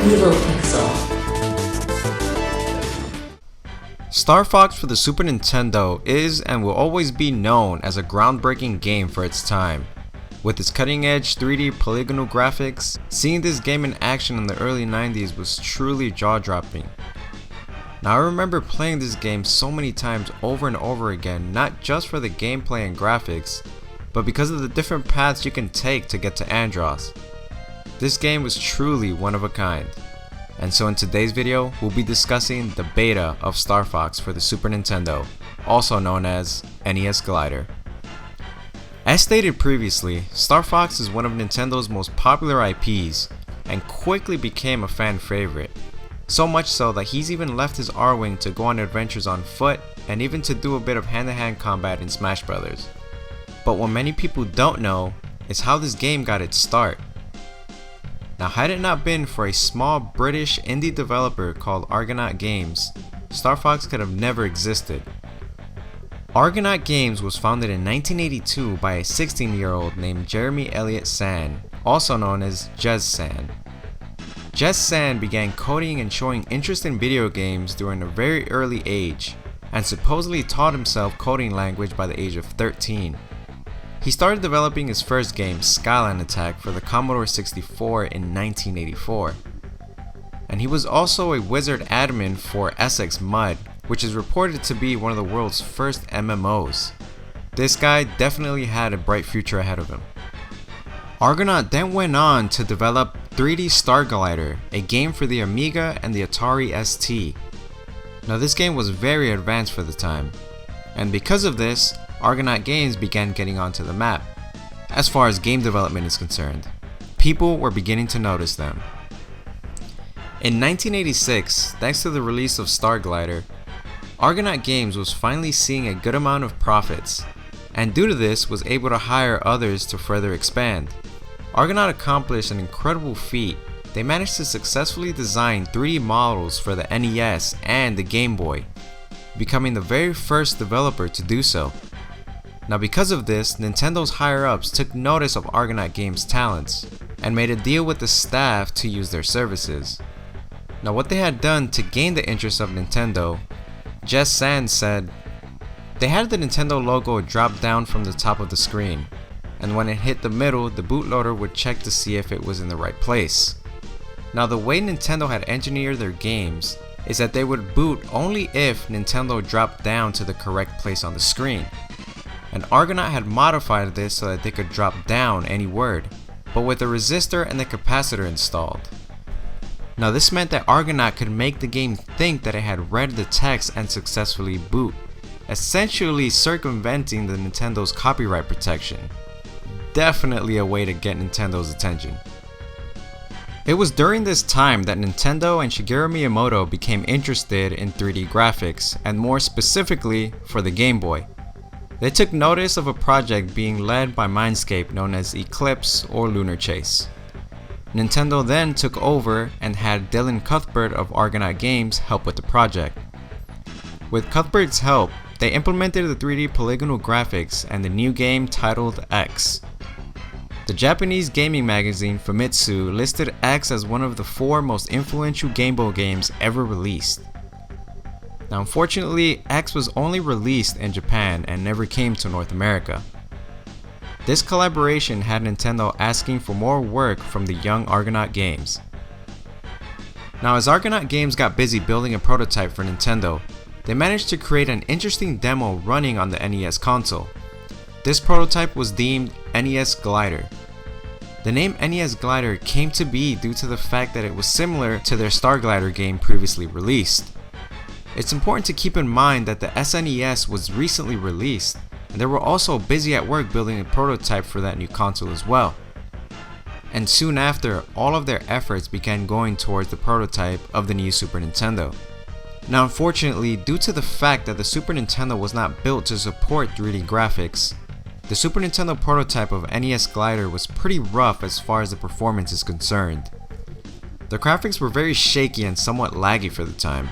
Evil Pixel. Starfox for the Super Nintendo is and will always be known as a groundbreaking game for its time. With its cutting-edge 3D polygonal graphics, seeing this game in action in the early 90s was truly jaw-dropping. Now I remember playing this game so many times over and over again, not just for the gameplay and graphics, but because of the different paths you can take to get to Andros. This game was truly one of a kind. And so in today's video, we'll be discussing the beta of Starfox for the Super Nintendo, also known as NESglider. As stated previously, Starfox is one of Nintendo's most popular IPs, and quickly became a fan favorite. So much so that he's even left his R-Wing to go on adventures on foot, and even to do a bit of hand-to-hand combat in Smash Bros. But what many people don't know is how this game got its start. Now, had it not been for a small British indie developer called Argonaut Games, Starfox could have never existed. Argonaut Games was founded in 1982 by a 16-year-old named Jeremy Elliott Sand, also known as Jez Sand. Jez Sand began coding and showing interest in video games during a very early age, and supposedly taught himself coding language by the age of 13. He started developing his first game, Skyline Attack, for the Commodore 64 in 1984. And he was also a wizard admin for SX Mud, which is reported to be one of the world's first MMOs. This guy definitely had a bright future ahead of him. Argonaut then went on to develop 3D Starglider, a game for the Amiga and the Atari ST. Now this game was very advanced for the time, and because of this, Argonaut Games began getting onto the map. As far as game development is concerned, people were beginning to notice them. In 1986, thanks to the release of Starglider, Argonaut Games was finally seeing a good amount of profits, and due to this was able to hire others to further expand. Argonaut accomplished an incredible feat. They managed to successfully design 3D models for the NES and the Game Boy, becoming the very first developer to do so. Now because of this, Nintendo's higher-ups took notice of Argonaut Games' talents, and made a deal with the staff to use their services. Now what they had done to gain the interest of Nintendo, Jez Sand said, they had the Nintendo logo drop down from the top of the screen, and when it hit the middle, the bootloader would check to see if it was in the right place. Now the way Nintendo had engineered their games is that they would boot only if Nintendo dropped down to the correct place on the screen. And Argonaut had modified this so that they could drop down any word, but with the resistor and the capacitor installed. Now this meant that Argonaut could make the game think that it had read the text and successfully boot, essentially circumventing the Nintendo's copyright protection. Definitely a way to get Nintendo's attention. It was during this time that Nintendo and Shigeru Miyamoto became interested in 3D graphics, and more specifically for the Game Boy. They took notice of a project being led by Mindscape known as Eclipse or Lunar Chase. Nintendo then took over and had Dylan Cuthbert of Argonaut Games help with the project. With Cuthbert's help, they implemented the 3D polygonal graphics and the new game titled X. The Japanese gaming magazine Famitsu listed X as one of the 4 most influential Game Boy games ever released. Now unfortunately, X was only released in Japan and never came to North America. This collaboration had Nintendo asking for more work from the young Argonaut Games. Now as Argonaut Games got busy building a prototype for Nintendo, they managed to create an interesting demo running on the NES console. This prototype was deemed NESglider. The name NESglider came to be due to the fact that it was similar to their Starglider game previously released. It's important to keep in mind that the SNES was recently released, and they were also busy at work building a prototype for that new console as well. And soon after, all of their efforts began going towards the prototype of the new Super Nintendo. Now unfortunately, due to the fact that the Super Nintendo was not built to support 3D graphics, the Super Nintendo prototype of NESglider was pretty rough as far as the performance is concerned. The graphics were very shaky and somewhat laggy for the time.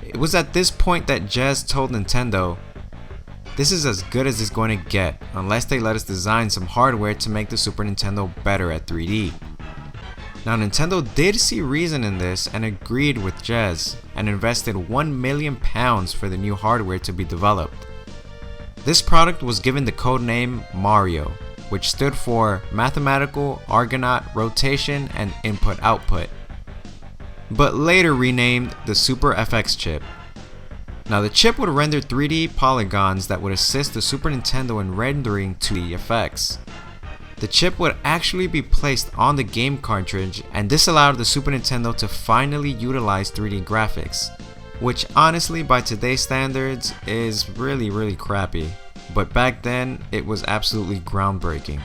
It was at this point that Jez told Nintendo, "This is as good as it's going to get, unless they let us design some hardware to make the Super Nintendo better at 3D." Now Nintendo did see reason in this and agreed with Jez and invested £1 million for the new hardware to be developed. This product was given the codename Mario, which stood for Mathematical Argonaut Rotation and Input-Output, but later renamed the Super FX chip. Now the chip would render 3D polygons that would assist the Super Nintendo in rendering 2D effects. The chip would actually be placed on the game cartridge, and this allowed the Super Nintendo to finally utilize 3D graphics, which honestly by today's standards is really crappy, but back then it was absolutely groundbreaking.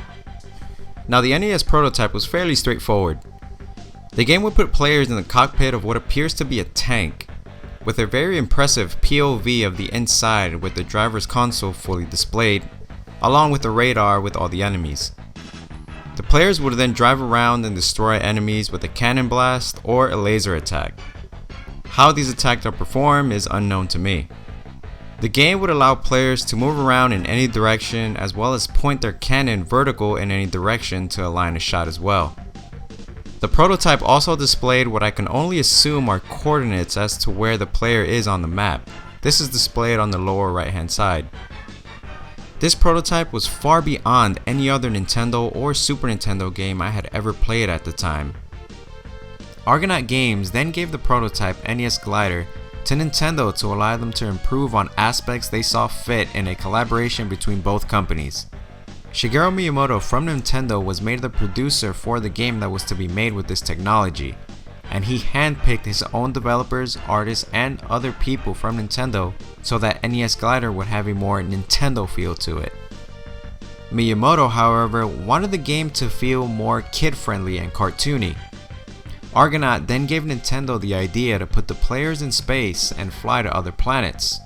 Now the NES Prototype was fairly straightforward. The game would put players in the cockpit of what appears to be a tank, with a very impressive POV of the inside with the driver's console fully displayed, along with the radar with all the enemies. The players would then drive around and destroy enemies with a cannon blast or a laser attack. How these attacks are performed is unknown to me. The game would allow players to move around in any direction as well as point their cannon vertical in any direction to align a shot as well. The prototype also displayed what I can only assume are coordinates as to where the player is on the map. This is displayed on the lower right hand side. This prototype was far beyond any other Nintendo or Super Nintendo game I had ever played at the time. Argonaut Games then gave the prototype NESglider to Nintendo to allow them to improve on aspects they saw fit in a collaboration between both companies. Shigeru Miyamoto from Nintendo was made the producer for the game that was to be made with this technology, and he handpicked his own developers, artists, and other people from Nintendo so that NESglider would have a more Nintendo feel to it. Miyamoto, however, wanted the game to feel more kid-friendly and cartoony. Argonaut then gave Nintendo the idea to put the players in space and fly to other planets,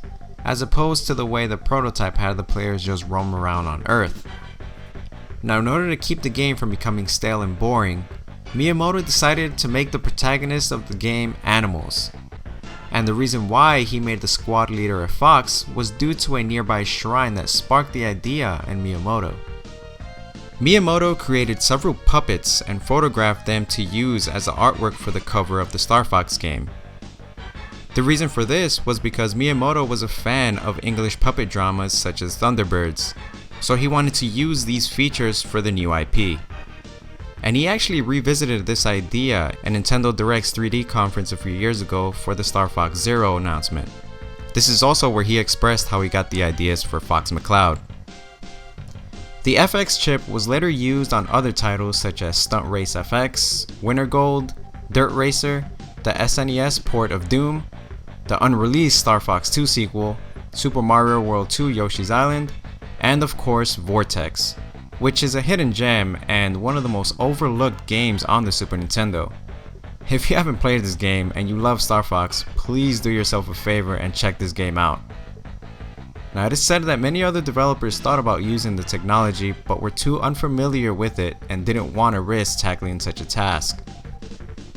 as opposed to the way the prototype had the players just roam around on Earth. Now in order to keep the game from becoming stale and boring, Miyamoto decided to make the protagonists of the game animals. And the reason why he made the squad leader a fox was due to a nearby shrine that sparked the idea in Miyamoto. Miyamoto created several puppets and photographed them to use as the artwork for the cover of the Starfox game. The reason for this was because Miyamoto was a fan of English puppet dramas such as Thunderbirds, so he wanted to use these features for the new IP. And he actually revisited this idea at Nintendo Direct's 3D conference a few years ago for the Star Fox Zero announcement. This is also where he expressed how he got the ideas for Fox McCloud. The FX chip was later used on other titles such as Stunt Race FX, Winter Gold, Dirt Racer, the SNES port of Doom, the unreleased Star Fox 2 sequel, Super Mario World 2 Yoshi's Island, and of course Vortex, which is a hidden gem and one of the most overlooked games on the Super Nintendo. If you haven't played this game and you love Star Fox, please do yourself a favor and check this game out. Now it is said that many other developers thought about using the technology but were too unfamiliar with it and didn't want to risk tackling such a task.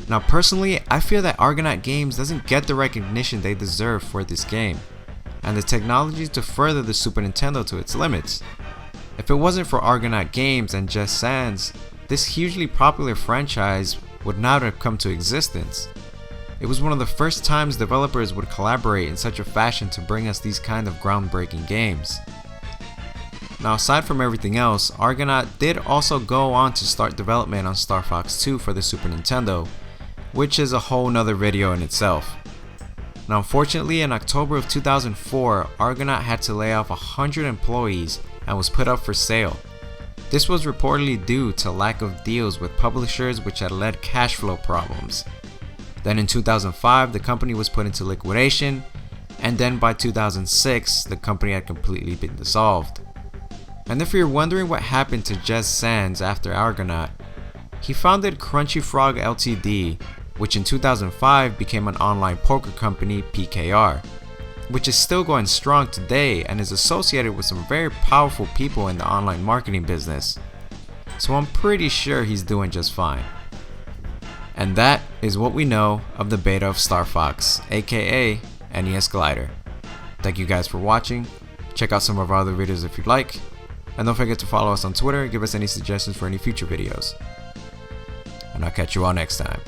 Now personally, I feel that Argonaut Games doesn't get the recognition they deserve for this game, and the technology to further the Super Nintendo to its limits. If it wasn't for Argonaut Games and Jez Sands, this hugely popular franchise would not have come to existence. It was one of the first times developers would collaborate in such a fashion to bring us these kind of groundbreaking games. Now aside from everything else, Argonaut did also go on to start development on Star Fox 2 for the Super Nintendo, which is a whole nother video in itself. Now unfortunately, in October of 2004, Argonaut had to lay off 100 employees and was put up for sale. This was reportedly due to lack of deals with publishers, which had led cash flow problems. Then in 2005, the company was put into liquidation, and then by 2006, the company had completely been dissolved. And if you're wondering what happened to Jez Sands after Argonaut, he founded Crunchy Frog Ltd, which in 2005 became an online poker company, PKR, which is still going strong today and is associated with some very powerful people in the online marketing business. So I'm pretty sure he's doing just fine. And that is what we know of the beta of Star Fox, aka NESglider. Thank you guys for watching. Check out some of our other videos if you'd like. And don't forget to follow us on Twitter and give us any suggestions for any future videos. and I'll catch you all next time.